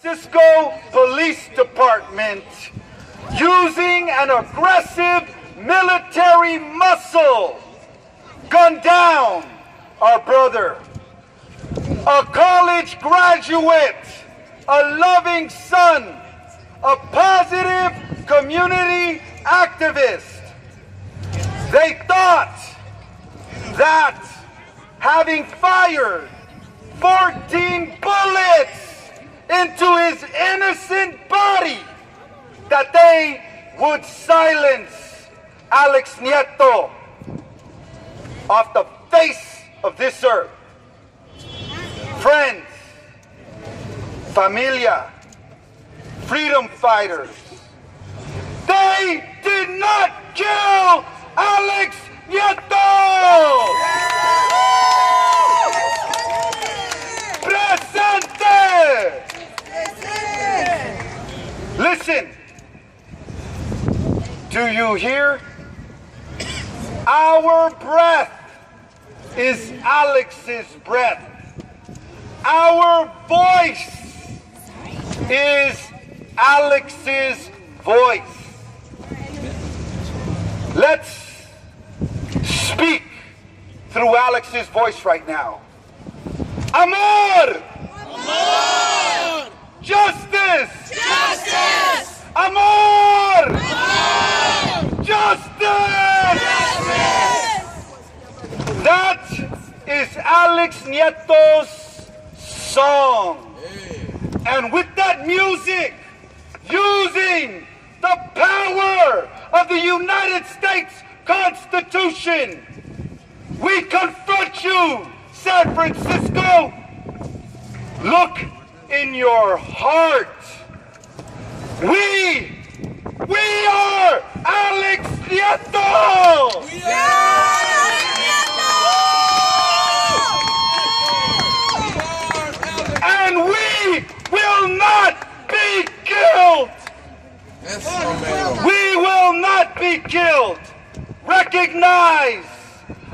Francisco Police Department using an aggressive military muscle gunned down our brother, a college graduate, a loving son, a positive community activist. They thought that having fired 14 bullets into his innocent body, that they would silence Alex Nieto off the face of this earth. Friends, familia, freedom fighters, they did not kill Alex Nieto! Presente! Listen, do you hear? Our breath is Alex's breath. Our voice is Alex's voice. Let's speak through Alex's voice right now. Amor! Amor! Justice! Justice! Amor! Amor! Justice! Justice! That is Alex Nieto's song. And with that music, using the power of the United States Constitution, we confront you, San Francisco. Look in your heart. We are Alex Nieto! We are And we will not be killed! We will not be killed! Recognize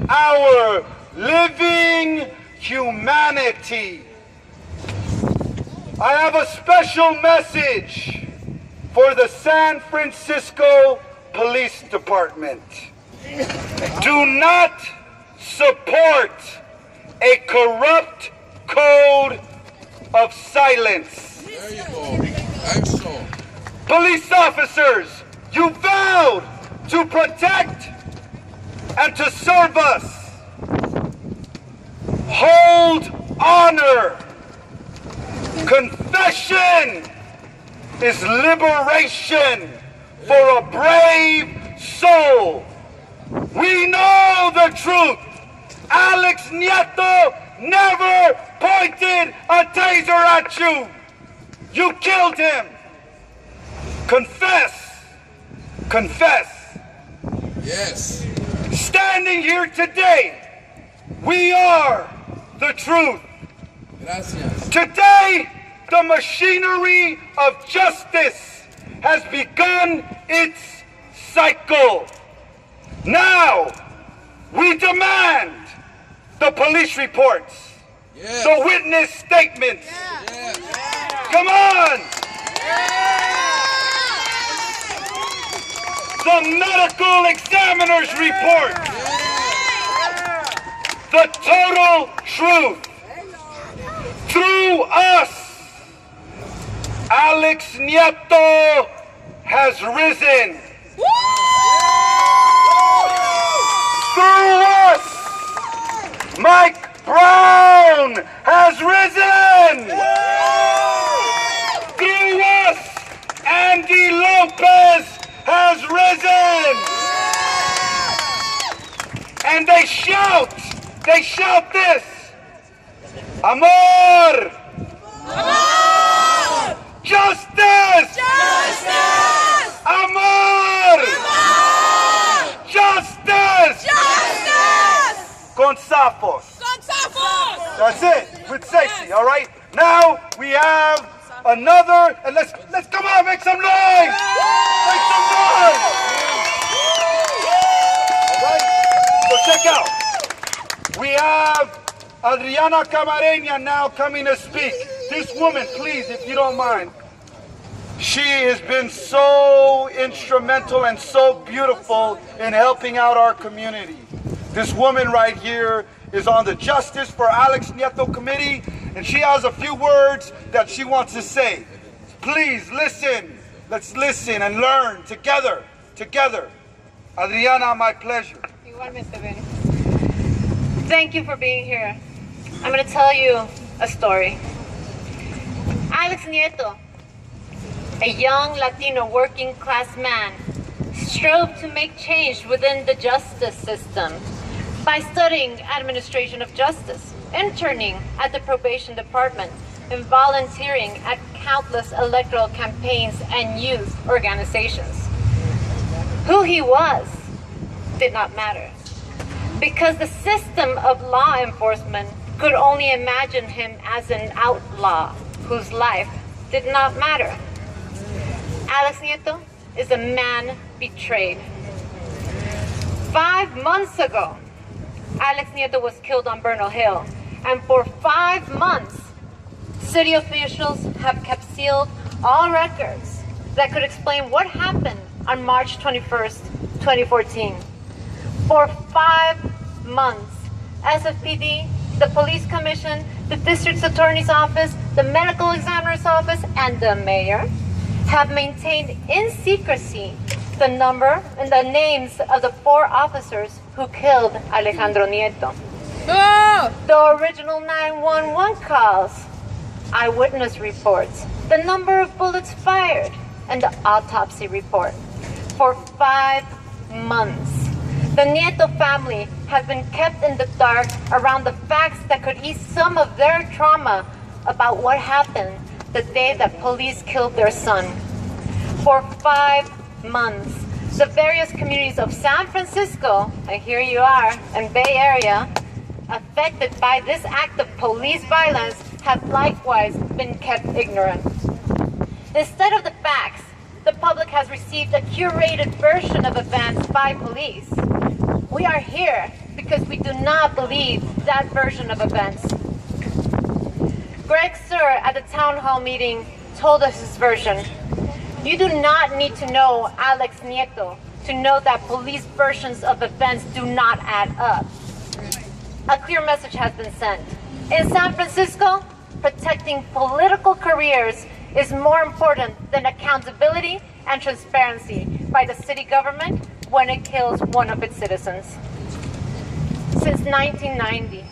our living humanity. I have a special message for the San Francisco Police Department. Do not support a corrupt code of silence. There you go. Excellent. Police officers, you vowed to protect and to serve us. Hold honor. Confession is liberation for a brave soul. We know the truth. Alex Nieto never pointed a taser at you. You killed him. Confess. Confess. Yes. Standing here today, we are the truth. Gracias. Today, the machinery of justice has begun its cycle. Now, we demand the police reports, Yes. the witness statements. Yes. Come on! The medical examiner's report. The total truth. Through us, Alex Nieto has risen. Through us, Mike Brown has risen. Through us, Andy Lopez has risen. And they shout this. Amor! Amor! Justice! Justice! Amor! Amor! Justice! Justice! Con sapos. Gonzafos! That's it, with safety, all right? Now we have another, and let's come on, make some noise! Make some noise! All right? So check out. We have Adriana Camarena now coming to speak. this woman, please, if you don't mind, she has been so instrumental and so beautiful in helping out our community. This woman right here is on the Justice for Alex Nieto Committee, and she has a few words that she wants to say. Please listen. Let's listen and learn together. Together. Adriana, my pleasure. Igualmente, Ben. Thank you for being here. I'm going to tell you a story. Alex Nieto, a young Latino working class man, strove to make change within the justice system by studying administration of justice, interning at the probation department, and volunteering at countless electoral campaigns and youth organizations. Who he was did not matter, because the system of law enforcement could only imagine him as an outlaw whose life did not matter. Alex Nieto is a man betrayed. 5 months ago, Alex Nieto was killed on Bernal Hill, and for 5 months, city officials have kept sealed all records that could explain what happened on March 21st, 2014. For 5 months, SFPD, the police commission, the district attorney's office, the medical examiner's office, and the mayor have maintained in secrecy the number and the names of the 4 officers who killed Alejandro Nieto. The original 911 calls, eyewitness reports, the number of bullets fired, and the autopsy report. For 5 months, the Nieto family has been kept in the dark around the facts that could ease some of their trauma about what happened the day that police killed their son. For 5 months, the various communities of San Francisco, and here you are, and Bay Area, affected by this act of police violence have likewise been kept ignorant. Instead of the facts, the public has received a curated version of events by police. We are here because we do not believe that version of events. Greg Sir at the town hall meeting told us his version. You do not need to know Alex Nieto to know that police versions of events do not add up. A clear message has been sent. In San Francisco, protecting political careers is more important than accountability and transparency by the city government when it kills one of its citizens. Since 1990,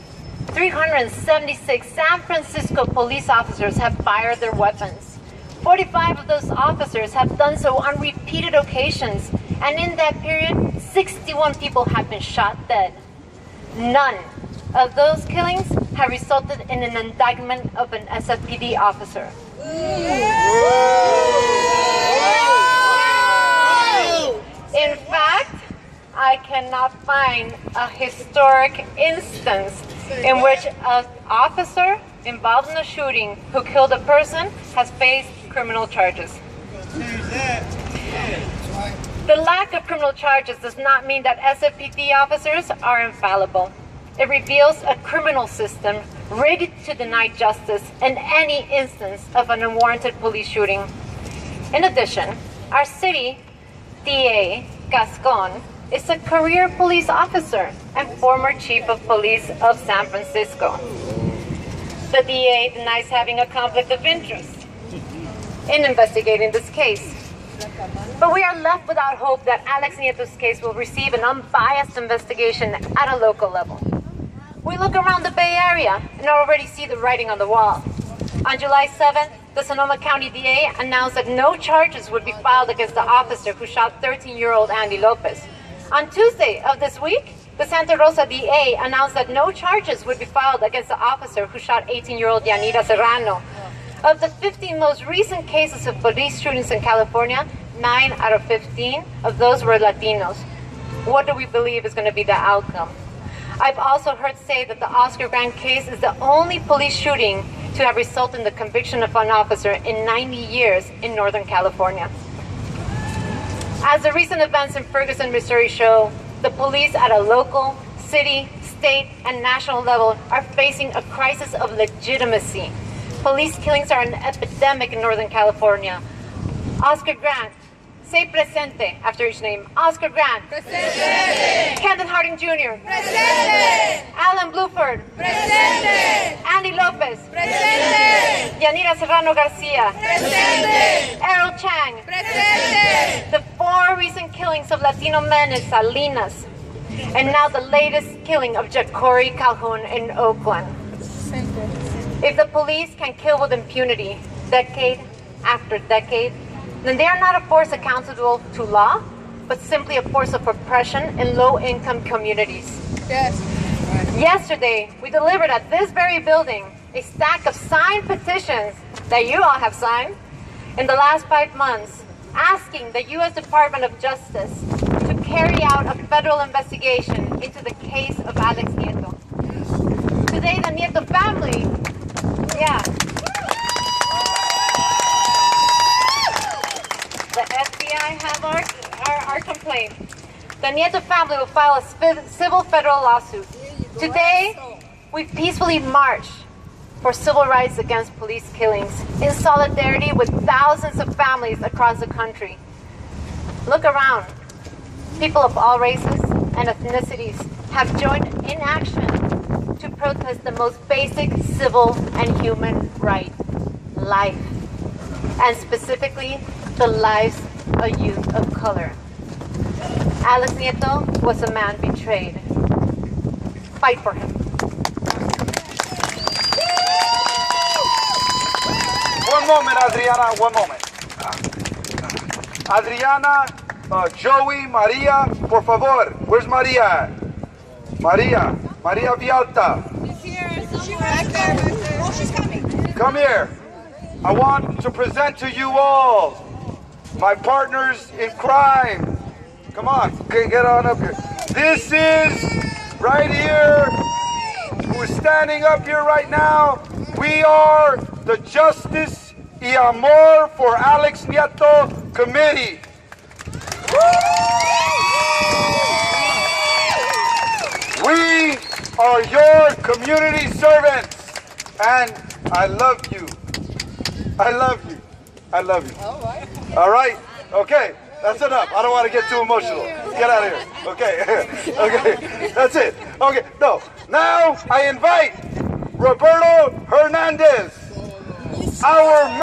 376 San Francisco police officers have fired their weapons. 45 of those officers have done so on repeated occasions, and in that period, 61 people have been shot dead. None of those killings have resulted in an indictment of an SFPD officer. In fact, I cannot find a historic instance in which an officer involved in a shooting who killed a person has faced criminal charges. The lack of criminal charges does not mean that SFPD officers are infallible. It reveals a criminal system ready to deny justice in any instance of an unwarranted police shooting. In addition, our city DA, Gascon, is a career police officer and former chief of police of San Francisco. The DA denies having a conflict of interest in investigating this case. But we are left without hope that Alex Nieto's case will receive an unbiased investigation at a local level. We look around the Bay Area and already see the writing on the wall. On July 7th, the Sonoma County DA announced that no charges would be filed against the officer who shot 13-year-old Andy Lopez. On Tuesday of this week, the Santa Rosa DA announced that no charges would be filed against the officer who shot 18-year-old Yanira Serrano. Of the 15 most recent cases of police shootings in California, 9 out of 15 of those were Latinos. What do we believe is going to be the outcome? I've also heard say that the Oscar Grant case is the only police shooting to have resulted in the conviction of an officer in 90 years in Northern California. As the recent events in Ferguson, Missouri show, the police at a local, city, state, and national level are facing a crisis of legitimacy. Police killings are an epidemic in Northern California. Oscar Grant, say presente after each name. Oscar Grant. Presente. Kevin Harding Jr. Presente. Alan Bluford. Presente. Andy Lopez. Presente. Yanira Serrano Garcia. Presente. Errol Chang. Presente. The 4 recent killings of Latino men in Salinas. And now the latest killing of Ja'Cory Calhoun in Oakland. If the police can kill with impunity, decade after decade, then they are not a force accountable to law, but simply a force of oppression in low-income communities. Yes. Yesterday, we delivered at this very building a stack of signed petitions that you all have signed in the last 5 months, asking the U.S. Department of Justice to carry out a federal investigation into the case of Alex Nieto. Today, the Nieto family, the FBI have our complaint. The Nieto family will file a civil federal lawsuit. Today, we peacefully march for civil rights against police killings in solidarity with thousands of families across the country. Look around. People of all races and ethnicities have joined in action to protest the most basic civil and human right, life, and specifically the lives of youth of color. Alex Nieto was a man betrayed. Fight for him. One moment, Adriana, one moment. Adriana, Joey, Maria, por favor. Where's Maria at? Maria Vialta. She's here. Back there. Oh, she's coming. Come here. I want to present to you all my partners in crime. Come on, get on up here. This is right here, who is standing up here right now. We are the Justice y Amor for Alex Nieto Committee. We are your community servants, and I love you. I love you. I love you. All right? Okay, that's enough. I don't want to get too emotional. Get out of here. Okay, okay, that's it. Okay, no. Now I invite Roberto Hernandez, our